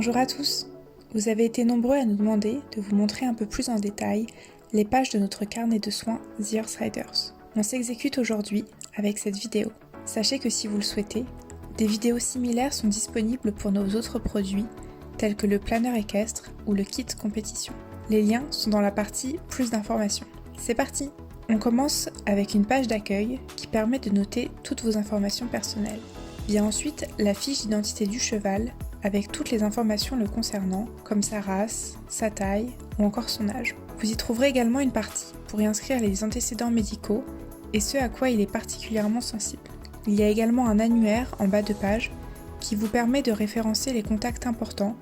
Bonjour à tous. Vous avez été nombreux à nous demander de vous montrer un peu plus en détail les pages de notre carnet de soins The Earth Riders. On s'exécute aujourd'hui avec cette vidéo. Sachez que si vous le souhaitez, des vidéos similaires sont disponibles pour nos autres produits tels que le planeur équestre ou le kit compétition. Les liens sont dans la partie plus d'informations. C'est parti! On commence avec une page d'accueil qui permet de noter toutes vos informations personnelles. Vient ensuite la fiche d'identité du cheval avec toutes les informations le concernant, comme sa race, sa taille ou encore son âge. Vous y trouverez également une partie pour y inscrire les antécédents médicaux et ce à quoi il est particulièrement sensible. Il y a également un annuaire en bas de page qui vous permet de référencer les contacts importants,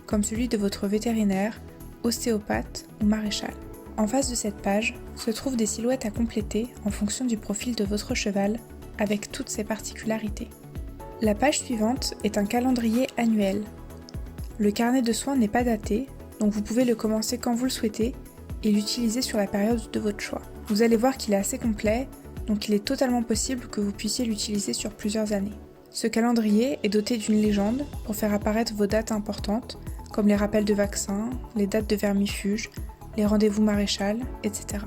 comme celui de votre vétérinaire, ostéopathe ou maréchal. En face de cette page se trouvent des silhouettes à compléter en fonction du profil de votre cheval, avec toutes ses particularités. La page suivante est un calendrier annuel. Le carnet de soins n'est pas daté, donc vous pouvez le commencer quand vous le souhaitez et l'utiliser sur la période de votre choix. Vous allez voir qu'il est assez complet, donc il est totalement possible que vous puissiez l'utiliser sur plusieurs années. Ce calendrier est doté d'une légende pour faire apparaître vos dates importantes, comme les rappels de vaccins, les dates de vermifuge, les rendez-vous maréchal, etc.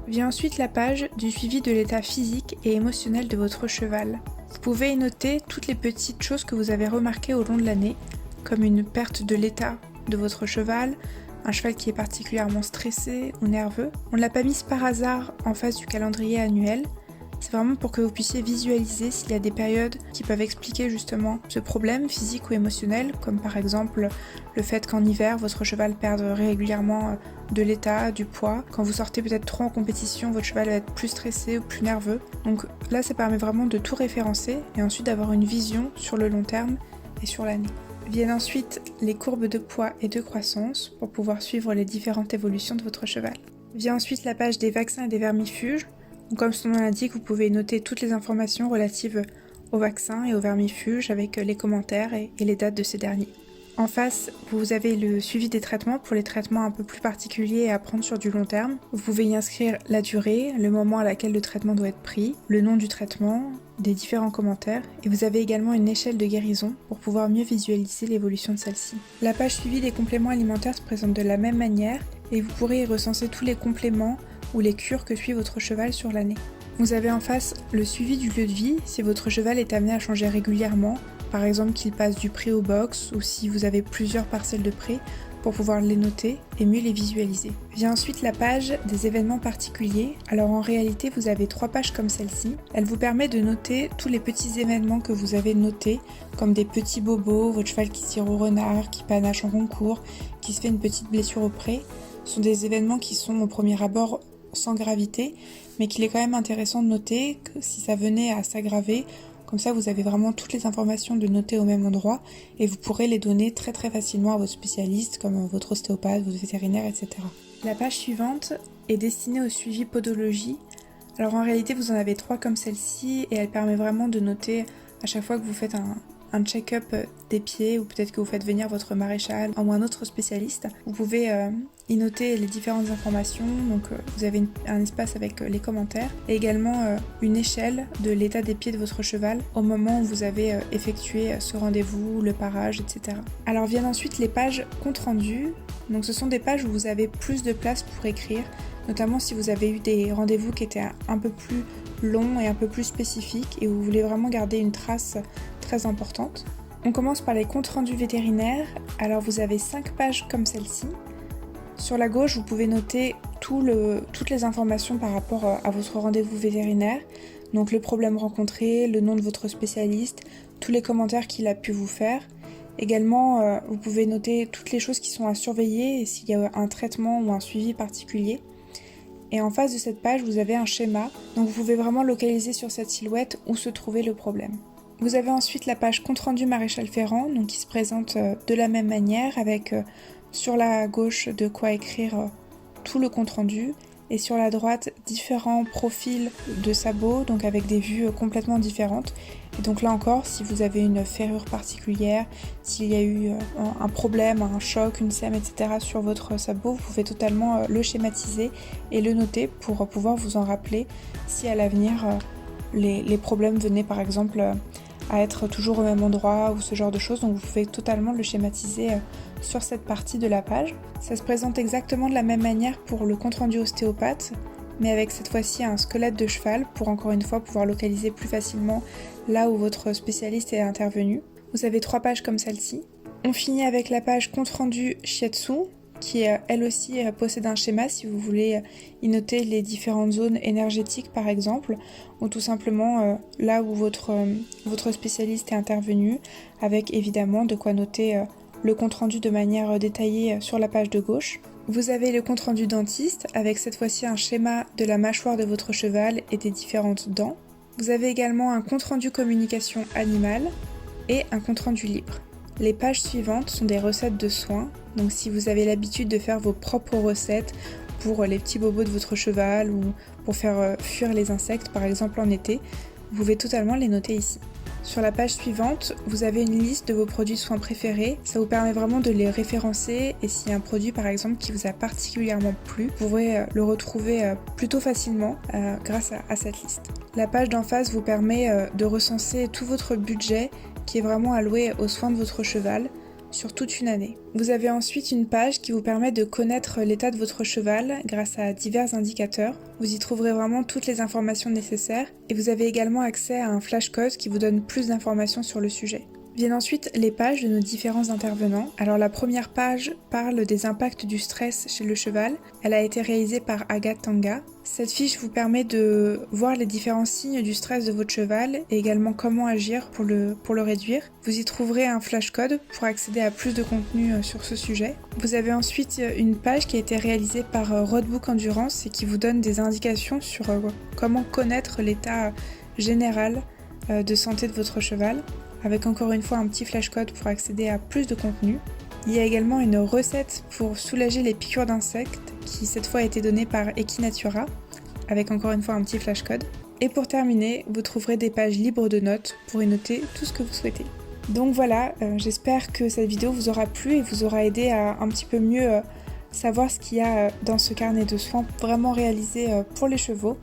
Vient ensuite la page du suivi de l'état physique et émotionnel de votre cheval. Vous pouvez y noter toutes les petites choses que vous avez remarquées au long de l'année, comme une perte de l'état de votre cheval, un cheval qui est particulièrement stressé ou nerveux. On ne l'a pas mise par hasard en face du calendrier annuel, c'est vraiment pour que vous puissiez visualiser s'il y a des périodes qui peuvent expliquer justement ce problème physique ou émotionnel, comme par exemple le fait qu'en hiver, votre cheval perde régulièrement de l'état, du poids. Quand vous sortez peut-être trop en compétition, votre cheval va être plus stressé ou plus nerveux. Donc là, ça permet vraiment de tout référencer et ensuite d'avoir une vision sur le long terme et sur l'année. Viennent ensuite les courbes de poids et de croissance pour pouvoir suivre les différentes évolutions de votre cheval. Vient ensuite la page des vaccins et des vermifuges. Donc, comme son nom l'indique, vous pouvez noter toutes les informations relatives aux vaccins et aux vermifuges avec les commentaires et les dates de ces derniers. En face, vous avez le suivi des traitements pour les traitements un peu plus particuliers à prendre sur du long terme. Vous pouvez y inscrire la durée, le moment à laquelle le traitement doit être pris, le nom du traitement, des différents commentaires, et vous avez également une échelle de guérison pour pouvoir mieux visualiser l'évolution de celle-ci. La page suivi des compléments alimentaires se présente de la même manière et vous pourrez y recenser tous les compléments ou les cures que suit votre cheval sur l'année. Vous avez en face le suivi du lieu de vie si votre cheval est amené à changer régulièrement, par exemple qu'il passe du pré au box ou si vous avez plusieurs parcelles de pré pour pouvoir les noter et mieux les visualiser. Vient ensuite la page des événements particuliers. Alors en réalité vous avez 3 pages comme celle-ci. Elle vous permet de noter tous les petits événements que vous avez notés, comme des petits bobos, votre cheval qui tire au renard, qui panache en concours, qui se fait une petite blessure au pré. Ce sont des événements qui sont au premier abord sans gravité, mais qu'il est quand même intéressant de noter que si ça venait à s'aggraver, comme ça vous avez vraiment toutes les informations de noter au même endroit et vous pourrez les donner très facilement à votre spécialiste comme votre ostéopathe, votre vétérinaire, etc. La page suivante est destinée au suivi podologie. Alors en réalité vous en avez 3 comme celle-ci et elle permet vraiment de noter à chaque fois que vous faites un check-up des pieds ou peut-être que vous faites venir votre maréchal ou un autre spécialiste. Vous pouvez y noter les différentes informations, donc vous avez un espace avec les commentaires et également une échelle de l'état des pieds de votre cheval au moment où vous avez effectué ce rendez-vous, le parage, etc. Alors viennent ensuite les pages compte rendu. Donc ce sont des pages où vous avez plus de place pour écrire, notamment si vous avez eu des rendez-vous qui étaient un peu plus longs et un peu plus spécifiques et où vous voulez vraiment garder une trace très importante. On commence par les comptes rendus vétérinaires. Alors vous avez 5 pages comme celle-ci. Sur la gauche, vous pouvez noter toutes les informations par rapport à votre rendez-vous vétérinaire. Donc le problème rencontré, le nom de votre spécialiste, tous les commentaires qu'il a pu vous faire. Également, vous pouvez noter toutes les choses qui sont à surveiller et s'il y a un traitement ou un suivi particulier. Et en face de cette page, vous avez un schéma. Donc vous pouvez vraiment localiser sur cette silhouette où se trouvait le problème. Vous avez ensuite la page compte rendu maréchal Ferrand, donc qui se présente de la même manière avec sur la gauche de quoi écrire tout le compte rendu et sur la droite différents profils de sabots, donc avec des vues complètement différentes. Et donc là encore, si vous avez une ferrure particulière, s'il y a eu un problème, un choc, une sème, etc. sur votre sabot, vous pouvez totalement le schématiser et le noter pour pouvoir vous en rappeler si à l'avenir les problèmes venaient par exemple à être toujours au même endroit ou ce genre de choses, donc vous pouvez totalement le schématiser sur cette partie de la page. Ça se présente exactement de la même manière pour le compte-rendu ostéopathe, mais avec cette fois-ci un squelette de cheval pour encore une fois pouvoir localiser plus facilement là où votre spécialiste est intervenu. Vous avez 3 pages comme celle-ci. On finit avec la page compte-rendu shiatsu, qui elle aussi possède un schéma si vous voulez y noter les différentes zones énergétiques par exemple, ou tout simplement là où votre spécialiste est intervenu, avec évidemment de quoi noter le compte-rendu de manière détaillée sur la page de gauche. Vous avez le compte-rendu dentiste avec cette fois-ci un schéma de la mâchoire de votre cheval et des différentes dents. Vous avez également un compte-rendu communication animale et un compte-rendu libre. Les pages suivantes sont des recettes de soins, donc si vous avez l'habitude de faire vos propres recettes pour les petits bobos de votre cheval ou pour faire fuir les insectes par exemple en été, vous pouvez totalement les noter ici. Sur la page suivante, vous avez une liste de vos produits de soins préférés, ça vous permet vraiment de les référencer et s'il y a un produit par exemple qui vous a particulièrement plu, vous pourrez le retrouver plutôt facilement grâce à cette liste. La page d'en face vous permet de recenser tout votre budget qui est vraiment alloué aux soins de votre cheval sur toute une année. Vous avez ensuite une page qui vous permet de connaître l'état de votre cheval grâce à divers indicateurs. Vous y trouverez vraiment toutes les informations nécessaires et vous avez également accès à un flashcode qui vous donne plus d'informations sur le sujet. Viennent ensuite les pages de nos différents intervenants. Alors la première page parle des impacts du stress chez le cheval. Elle a été réalisée par Agathe Tanga. Cette fiche vous permet de voir les différents signes du stress de votre cheval et également comment agir pour le réduire. Vous y trouverez un flashcode pour accéder à plus de contenu sur ce sujet. Vous avez ensuite une page qui a été réalisée par Roadbook Endurance et qui vous donne des indications sur comment connaître l'état général de santé de votre cheval, avec encore une fois un petit flashcode pour accéder à plus de contenu. Il y a également une recette pour soulager les piqûres d'insectes qui cette fois a été donnée par Equinatura, avec encore une fois un petit flashcode. Et pour terminer, vous trouverez des pages libres de notes pour y noter tout ce que vous souhaitez. Donc voilà, j'espère que cette vidéo vous aura plu et vous aura aidé à un petit peu mieux savoir ce qu'il y a dans ce carnet de soins vraiment réalisé pour les chevaux.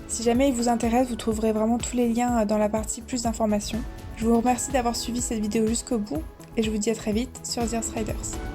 Si jamais il vous intéresse, vous trouverez vraiment tous les liens dans la partie plus d'informations. Je vous remercie d'avoir suivi cette vidéo jusqu'au bout et je vous dis à très vite sur ZEARS Riders.